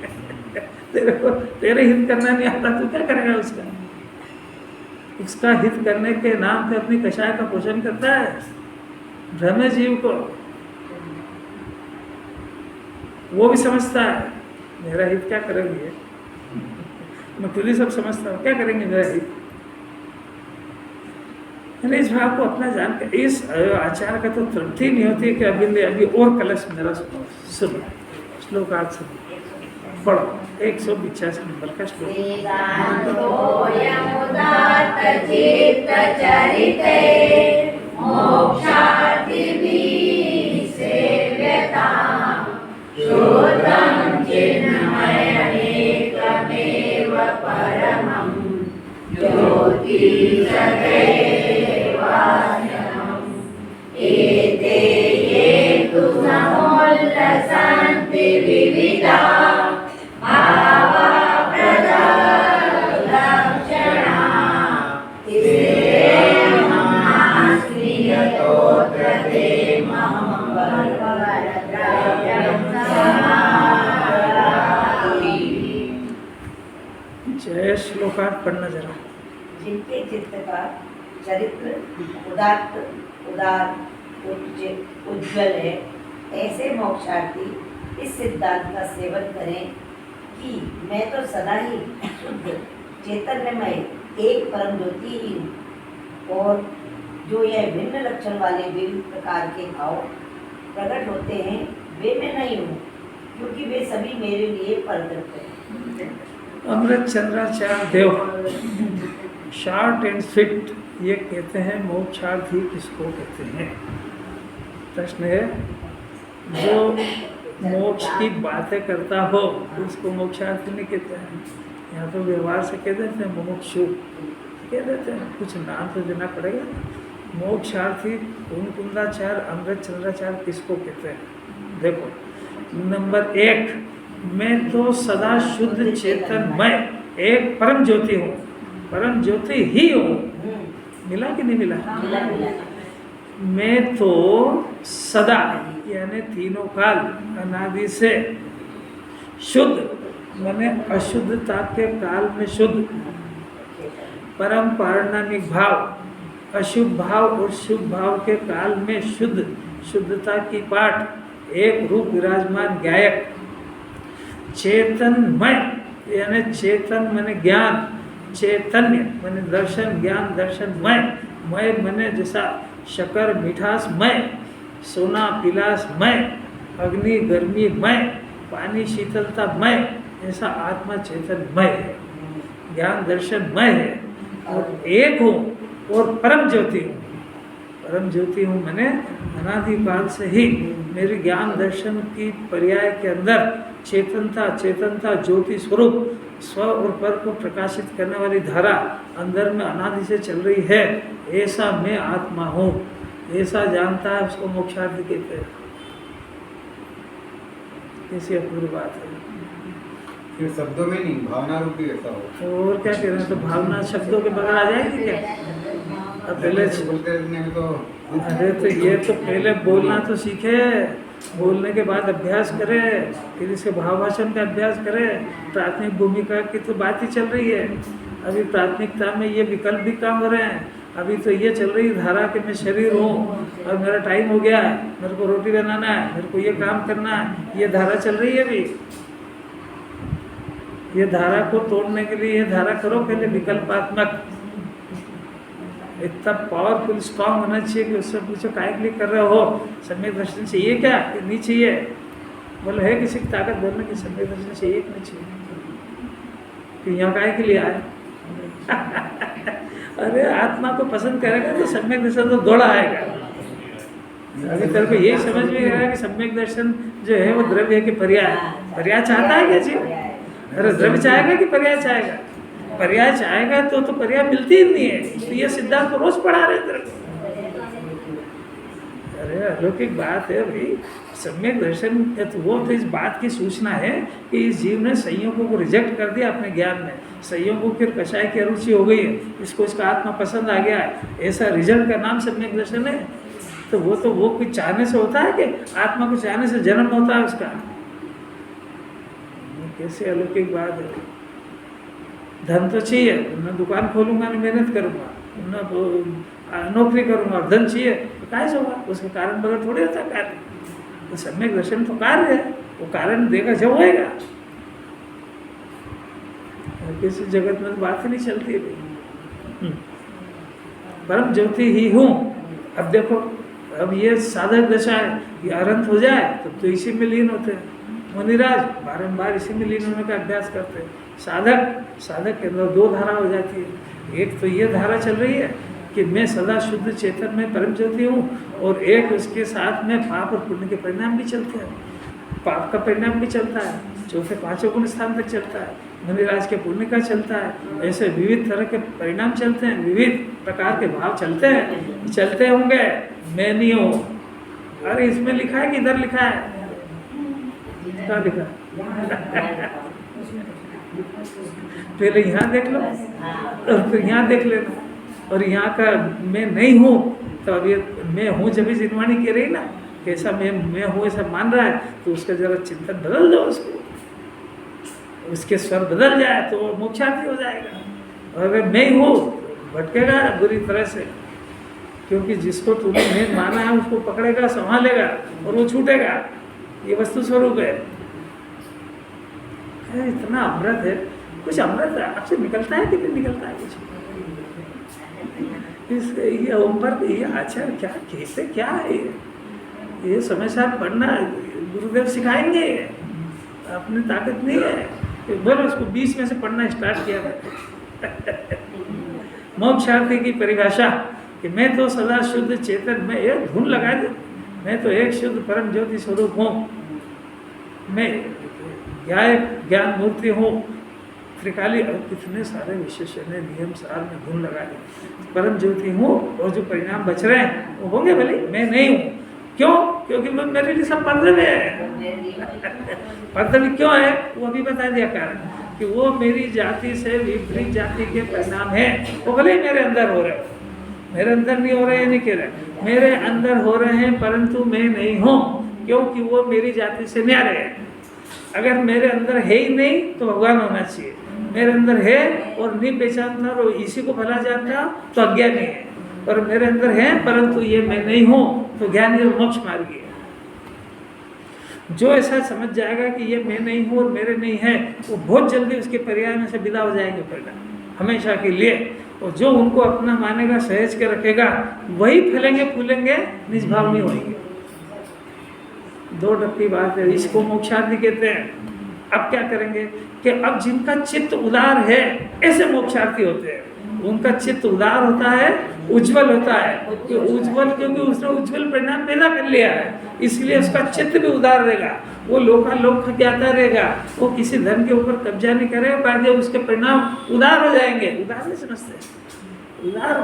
तेरे हित करना नहीं आता, तू क्या करेगा उसका? उसका हित करने के नाम पे अपनी कषाय का पोषण करता है भ्रम जीव को। वो भी समझता है मेरा हित क्या करेंगे, मैं खुद ही सब समझता हूँ, क्या करेंगे मेरा हित। इस भाव को अपना जान के इस आचार का तो तृप्ति नहीं होती है कि अभी और कलश मेरा सुनो श्लोकार्थ सुनो, पढ़ो 185 नंबर का श्लोक। जय श्लोकार्थ पढ़ना जरा। जिनके चित्त का चरित्र उदार उज्ज्वल है, ऐसे मोक्षार्थी इस सिद्धांत का सेवन करें कि मैं तो सदा ही शुद्ध चैतन्यमय एक परम ज्योति ही हूँ, और जो यह भिन्न लक्षण वाले विभिन्न प्रकार के भाव प्रकट होते हैं वे मैं नहीं हूँ, क्योंकि वे सभी मेरे लिए परतत्व हैं। अमृत चंद्राचार्य देव शॉर्ट एंड स्वीट ये कहते हैं मोक्षार्थी किसको कहते हैं? प्रश्न है, जो मोक्ष की बातें करता हो उसको मोक्षार्थी नहीं कहते हैं। यहाँ तो व्यवहार से कहते हैं मुमुक्षु, कह देते हैं, कुछ नाम तो देना पड़ेगा। मोक्षार्थी कुंकुंदाचार अमृत चंद्राचार किसको कहते हैं? देखो, नंबर 1, मैं तो सदा शुद्ध चेतनमय एक परम ज्योति हूँ, परम ज्योति ही हूँ। मिला कि नहीं मिला? मैं तो सदा यानी तीनों काल अनादि से शुद्ध माने अशुद्धता के काल में शुद्ध, परम पारणामिक भाव अशुभ भाव और शुभ भाव के काल में शुद्ध, शुद्धता की पाठ एक रूप विराजमान गायक, चेतनमय यानी चेतन माने ज्ञान, चैतन्य माने दर्शन, ज्ञान दर्शनमय, मय माने जैसा शकर मिठासमय, सोना पिलासमय, अग्नि गर्मीमय, पानी शीतलतामय, ऐसा आत्मा चेतनमय है, ज्ञान दर्शनमय है और एक हूँ और परम ज्योति हूँ। परम ज्योति हूँ मैंने अनादिकाल से ही मेरी ज्ञान दर्शन की पर्याय के अंदर चेतनता ज्योति स्वरूप स्व और पर को प्रकाशित करने वाली धारा अंदर में अनादि से चल रही है, ऐसा मैं आत्मा हूँ, ऐसा जानता है उसको मोक्षार्थी कहते हैं। कैसी अपूर्व बात है। फिर शब्दों में नहीं, भावना रूपी ऐसा हो। और क्या कह रहे हैं? तो भावना शब्दों के बगैर आ जाएगी क्या? अब पहले बोलते रहने में तो अरे तो ये तो पहले बोलना तो सीखे, बोलने के बाद अभ्यास करे, फिर इसके भाव भाषण का अभ्यास करे। प्राथमिक भूमिका की तो बात ही चल रही है, अभी प्राथमिकता में ये विकल्प भी काम हो रहे हैं। अभी तो ये चल रही धारा कि मैं शरीर हूँ और मेरा टाइम हो गया है, मेरे को रोटी बनाना है, मेरे को ये काम करना है, ये धारा चल रही है। अभी ये धारा को तोड़ने के लिए ये धारा करो पहले विकल्पात्मक, इतना पावरफुल स्ट्रांग होना चाहिए कि उससे पूछो काय के लिए कर रहे हो, सम्यक दर्शन चाहिए क्या कि नहीं चाहिए? बोले है किसी की ताकत बोलने की सम्यक दर्शन चाहिए कि नहीं चाहिए? कि यहाँ काय के लिए आए? अरे आत्मा को पसंद करेगा तो सम्यक दर्शन तो दौड़ा आएगा। अभी तेरे को यही समझ में आएगा कि सम्यक दर्शन जो है वो द्रव्य है कि पर्याय? पर्याय चाहता है क्या जी? अरे द्रव्य चाहेगा कि पर्याय चाहेगा? पर्याय चाहेगा तो पर्याय मिलती ही नहीं है। तो ये सिद्धांत तो रोज पढ़ा रहे थे। अरे अलौकिक बात है भाई, सम्यक दर्शन तो वो तो इस बात की सूचना है कि इस जीव ने संयोगों को रिजेक्ट कर दिया अपने ज्ञान में, संयोगों की कषाय की अरुचि हो गई है, इसको इसका आत्मा पसंद आ गया है, ऐसा रिजल्ट का नाम सम्यक दर्शन है। तो वो कुछ चाहने से होता है कि आत्मा को चाहने से जन्म होता है उसका? कैसे अलौकिक बात है। धन तो चाहिए, मैं दुकान खोलूंगा, ना मेहनत करूंगा, ना नौकरी करूंगा, और धन चाहिए तो काय से होगा? उसके कारण बगैर थोड़ी होता कार्य। तो सम्यक दर्शन तो कार्य है, वो कारण देगा जब होएगा। किसी जगत में तो बात ही नहीं चलती है। परम ज्योति ही हूँ। अब देखो, अब ये साधक दशा है, ये अनंत हो जाए तो इसी में लीन होते हैं। मुनिराज बारंबार इसी में लीन होने का अभ्यास करते हैं। साधक के अंदर दो धारा हो जाती है। एक तो ये धारा चल रही है कि मैं सदा शुद्ध चेतन में परम ज्योति हूँ, और एक उसके साथ में पाप और पुण्य के परिणाम भी चलते हैं। पाप का परिणाम भी चलता है, चौथे पांचों गुण स्थान तक चलता है, मुनिराज के पुण्य का चलता है। ऐसे विविध तरह के परिणाम चलते हैं, विविध प्रकार के भाव चलते होंगे। मैं नहीं हूँ। अरे इसमें लिखा है कि इधर लिखा है? क्या लिखा? पहले यहाँ देख लो और फिर यहाँ देख लेना। और यहाँ का मैं नहीं हूँ, तो अब ये मैं हूँ जब भी जिनवाणी कह रही ना, कैसा मैं हूँ ऐसा मान रहा है, तो उसका जरा चिंतन बदल दो, उसके स्वर बदल जाए तो मोक्षार्थी हो जाएगा। और अगर मैं हूँ भटकेगा बुरी तरह से, क्योंकि जिसको तूने मैं माना है उसको पकड़ेगा, संभालेगा और वो छूटेगा। ये वस्तु स्वरूप है। इतना अमृत है, कुछ अमृत आपसे निकलता है कि नहीं निकलता है? कुछ ये ओम पर ये आचार क्या कहते क्या है? ये समय साथ पढ़ना गुरुदेव सिखाएंगे, अपनी ताकत नहीं है। बोलो उसको 20 में से पढ़ना स्टार्ट किया था। मोक्षार्थी की परिभाषा कि मैं तो सदा शुद्ध चेतन में, एक धुन लगा दे, मैं तो एक शुद्ध परम ज्योति स्वरूप हूँ, मैं ज्ञान मूर्ति हूँ, त्रिकाली और कितने सारे विशेषण है, नियम सार में गुण लगा दी। परम ज्योति हूँ और जो परिणाम बच रहे हैं वो होंगे भले, मैं नहीं हूँ। क्यों? क्योंकि मैं मेरे लिए सब पर्दे में है। पर्दे में क्यों है वो अभी बता दिया कारण कि वो मेरी जाति से विपरीत जाति के परिणाम है। वो भले मेरे अंदर हो रहे हो, मेरे अंदर नहीं हो रहे हैं, नहीं कह रहे, मेरे अंदर हो रहे हैं, परंतु मैं नहीं हूँ क्योंकि वो मेरी जाति से न्यारे है। अगर मेरे अंदर है ही नहीं तो भगवान होना चाहिए, मेरे अंदर है और नहीं पहचानता और इसी को भला जानता तो अज्ञानी है, और मेरे अंदर है परंतु ये मैं नहीं हूँ तो ज्ञानी और मोक्ष मार्गी है। जो ऐसा समझ जाएगा कि ये मैं नहीं हूँ और मेरे नहीं है, वो बहुत जल्दी उसके पर्याय में से विदा हो जाएंगे परिणाम हमेशा के लिए। और जो उनको अपना मानेगा, सहज के रखेगा, वही फैलेंगे फूलेंगे, निष्भाव नहीं होंगे। दो डब्बी बात है, इसको मोक्षार्थी कहते हैं। अब क्या करेंगे कि अब जिनका चित्त उदार है ऐसे मोक्षार्थी होते हैं। उनका चित्त उदार होता है, उज्जवल होता है, कि उज्जवल क्योंकि उसने उज्जवल परिणाम पैदा कर लिया है, इसलिए उसका चित्त भी उदार रहेगा। वो लोकालोक ज्ञाता रहेगा, वो किसी धन के ऊपर कब्जा नहीं करेगा, बाकी उसके परिणाम उदार हो जाएंगे। उदार नहीं समझते, उदार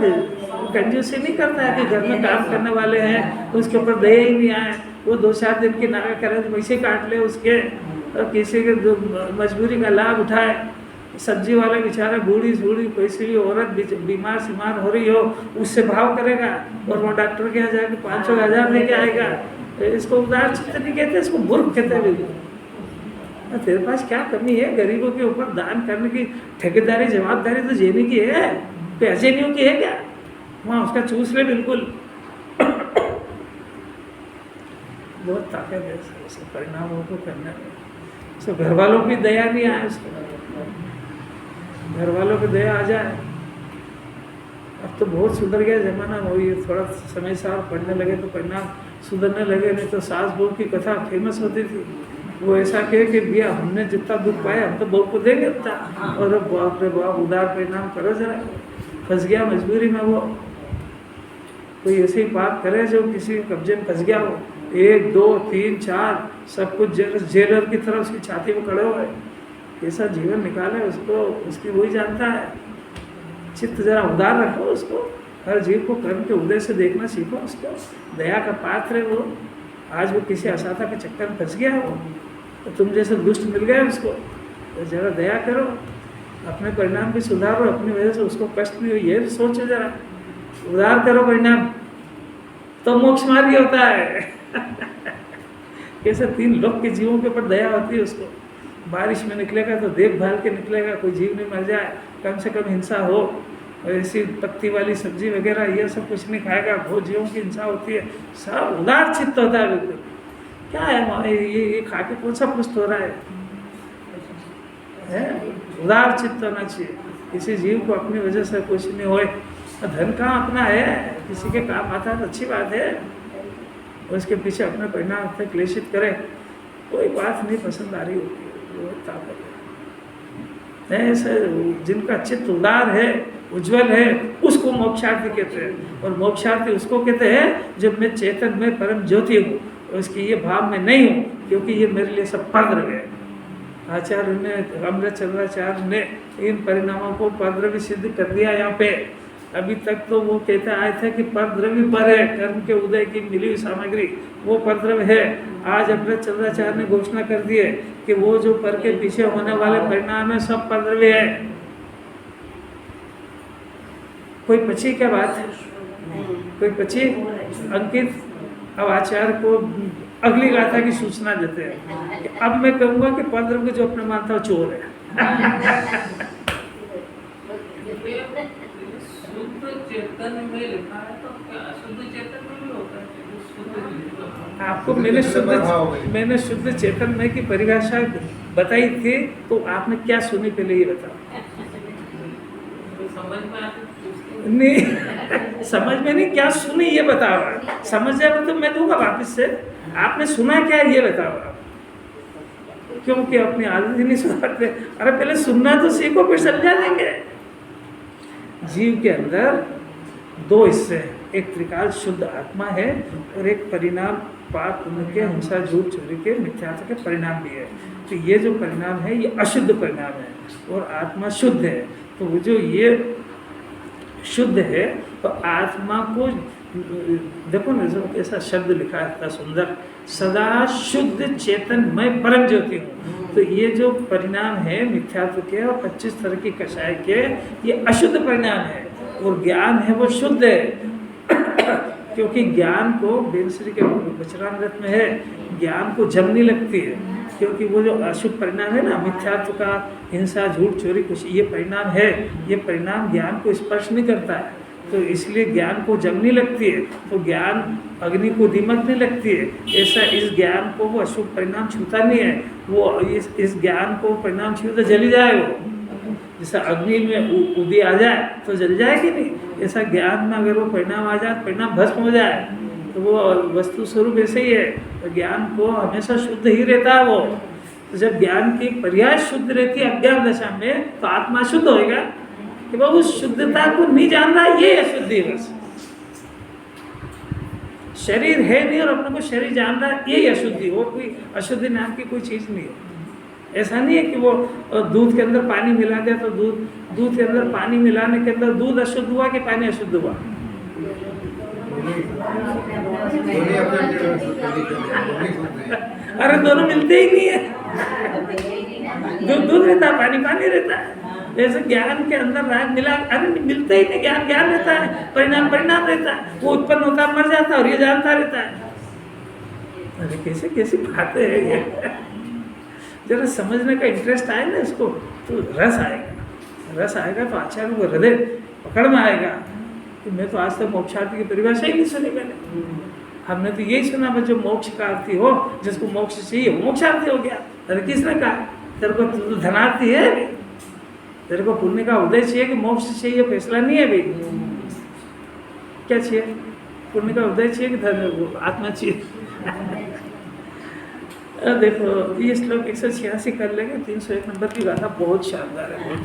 कंजूसी नहीं करता है कि घर में काम करने वाले हैं उसके ऊपर दया ही नहीं आए, वो 2-4 दिन की नागा करे तो वैसे काट ले उसके, और किसी के मजबूरी का लाभ उठाए। सब्जी वाला बेचारा बूढ़ी सूढ़ी पैसे भी औरत बीमार सीमार हो रही हो, उससे भाव करेगा और वो डॉक्टर के यहाँ जाकर 500-1000 लेके आएगा। इसको उदार चित्त नहीं कहते, इसको मूर्ख कहते हैं। बिल्कुल तेरे पास क्या कमी है? गरीबों के ऊपर दान करने की ठेकेदारी जवाबदारी तो जेने की है, पैसेनियों की है क्या? वहाँ उसका चूस ले बिल्कुल। बहुत ताकत है ऐसे परिणामों को करने में। तो घर वालों की दया नहीं आए, उसको घर वालों की दया आ जाए। अब तो बहुत सुधर गया जमाना, वही थोड़ा समय से और पढ़ने लगे तो परिणाम सुधरने लगे। नहीं तो सास बहू की कथा फेमस होती थी, वो ऐसा कहे कि भैया हमने जितना दुख पाया हम तो बहू को देंगे उतना, और बाप रे बाप उदार परिणाम करो जरा। फंस गया मजबूरी में, वो कोई ऐसे ही पाप करे जो किसी कब्जे में फंस गया हो, 1, 2, 3, 4 सब कुछ जेलर की तरह उसकी छाती में खड़े हुए, कैसा जीवन निकाले उसको, उसकी वही जानता है। चित्त जरा उदार रखो उसको, हर जीव को कर्म के उदय से देखना सीखो उसको। दया का पात्र है वो, आज वो किसी असाता के चक्कर में फंस गया है वो, तो तुम जैसे दुष्ट मिल गए उसको, तो जरा दया करो, अपने परिणाम भी सुधारो, अपनी वजह से उसको कष्ट नहीं हो ये भी सोचो जरा, उदार करो परिणाम, तो मोक्ष मार्गी होता है। कैसे 3 लोक के जीवों के ऊपर दया होती है उसको। बारिश में निकलेगा तो देखभाल के निकलेगा, कोई जीव नहीं मर जाए, कम से कम हिंसा हो। और ऐसी पत्ती वाली सब्जी वगैरह ये सब कुछ नहीं खाएगा, बहुत जीवों की हिंसा होती है। सब उदार चित्त होता है बिल्कुल। क्या है ये खा के कौन सा पुष्ट हो रहा है? उदार चित्त होना चाहिए, किसी जीव को अपनी वजह से कुछ नहीं होए। धन कहाँ अपना है, किसी के काम आता है तो अच्छी बात है, उसके पीछे अपने परिणाम अपने क्लेशित करे, कोई बात नहीं पसंद आ रही होती है, वो ताकत है। ऐसे जिनका चित्त उदार है, उज्जवल है, उसको मोक्षार्थी कहते हैं। और मोक्षार्थी उसको कहते हैं जब मैं चेतन में परम ज्योति हूँ, उसकी ये भाव में नहीं हूँ, क्योंकि ये मेरे लिए सब परद्रव्य है। आचार्य ने, अमृतचंद्राचार्य ने इन परिणामों को परद्रव्य सिद्ध कर दिया यहाँ पे। अभी तक तो वो कहते आए थे कि परद्रव्य पर है, कर्म के उदय की मिली हुई सामग्री वो परद्रव्य है। आज अमृतचंद्राचार्य ने घोषणा कर दी है कि वो जो पर के पीछे होने वाले परिणाम है सब परद्रव्य है। कोई पची क्या बात है? कोई पची? अंकित अब आचार्य को अगली गाथा की सूचना देते हैं कि अब मैं कहूँगा कि परद्रव्य जो अपने मानता है चोर है। शुद्ध चेतन में लिखा है तो क्या शुद्ध चेतन में भी होता है? आपको मैंने शुद्ध चेतन में की परिभाषा बताई थी, तो आपने क्या सुनी पहले ये बताओ। समझ में आती नहीं, समझ में नहीं, क्या सुनी ये बताओ। समझ जाए तो मैं दूंगा वापस से, आपने सुना क्या ये बताओ आप। क्योंकि अपनी आदत ही नहीं सुधारते। अरे पहले सुनना तो सीखो, फिर समझा देंगे। जीव के अंदर 2 हिस्से हैं, एक त्रिकाल शुद्ध आत्मा है और एक परिणाम पाप पुण्य के, हिंसा, झूठ, चोरी के, मिथ्यात्व के परिणाम भी है। तो ये जो परिणाम है ये अशुद्ध परिणाम है और आत्मा शुद्ध है। तो वो जो ये शुद्ध है तो आत्मा को देखो ना, जो ऐसा शब्द लिखा है इतना सुंदर, सदा शुद्ध चेतनमय परम ज्योति हूँ। तो ये जो परिणाम है मिथ्यात्व के और 25 तरह की कषाय के, ये अशुद्ध परिणाम है और ज्ञान है वो शुद्ध है। क्योंकि ज्ञान को बेनश्री के वचनामृत में है, ज्ञान को जमनी लगती है, क्योंकि वो जो अशुभ परिणाम है ना, मिथ्यात्व का, हिंसा, झूठ, चोरी, कुछ ये परिणाम है, ये परिणाम ज्ञान को स्पर्श नहीं करता है, तो इसलिए ज्ञान को जमनी लगती है। तो ज्ञान अग्नि को दीमकने लगती है, ऐसा इस ज्ञान को वो अशुभ परिणाम छूता नहीं है। वो इस ज्ञान को परिणाम छू तो जली जाए वो, जैसा अग्नि में उदी आ जाए तो जल जाए कि नहीं, ऐसा ज्ञान में अगर वो परिणाम आ जाए, परिणाम भस्म हो जाए, तो वो वस्तु स्वरूप ऐसे ही है। तो ज्ञान को हमेशा शुद्ध ही रहता है वो। तो जब ज्ञान की पर्याय शुद्ध रहती है अज्ञान दशा में, तो आत्मा शुद्ध होएगा कि वह उस शुद्धता को नहीं जान रहा, ये अशुद्धि बस। शरीर है नहीं और अपने को शरीर जान रहा है, यही अशुद्धि। और कोई अशुद्धि नाम की कोई चीज़ नहीं है। ऐसा नहीं है कि वो दूध के अंदर पानी मिला दिया तो दूध के अंदर पानी मिलाने के अंदर दूध अशुद्ध हुआ कि पानी अशुद्ध हुआ? अरे दोनों मिलते ही नहीं है। दूध रहता है, पानी पानी रहता है। जैसे ज्ञान के अंदर राग मिला, अरे मिलते ही नहीं, ज्ञान ज्ञान रहता है, परिणाम परिणाम रहता है, वो उत्पन्न होता मर जाता है और ये जानता रहता है। अरे कैसे कैसी बातें है ये। जरा समझने का इंटरेस्ट आए ना इसको, तो रस आएगा, रस आएगा तो आचार्य को हृदय पकड़ में आएगा कि मैं तो आज तक मोक्षार्थी की परिभाषा ही नहीं सुनी मैंने। हमने तो यही सुना बच्चों, मोक्ष का अर्थी हो, जिसको मोक्ष चाहिए वो मोक्षार्थी हो गया। अरे किसने कहा? तेरे को तो धनार्थी है, तेरे को पुण्य का उदय चाहिए कि मोक्ष चाहिए, फैसला नहीं है भाई। क्या चाहिए? पुण्य का उदय चाहिए कि आत्मा चाहिए? देखो ये श्लोक 186 कर लेंगे। 301 नंबर की गाथा बहुत शानदार है, बहुत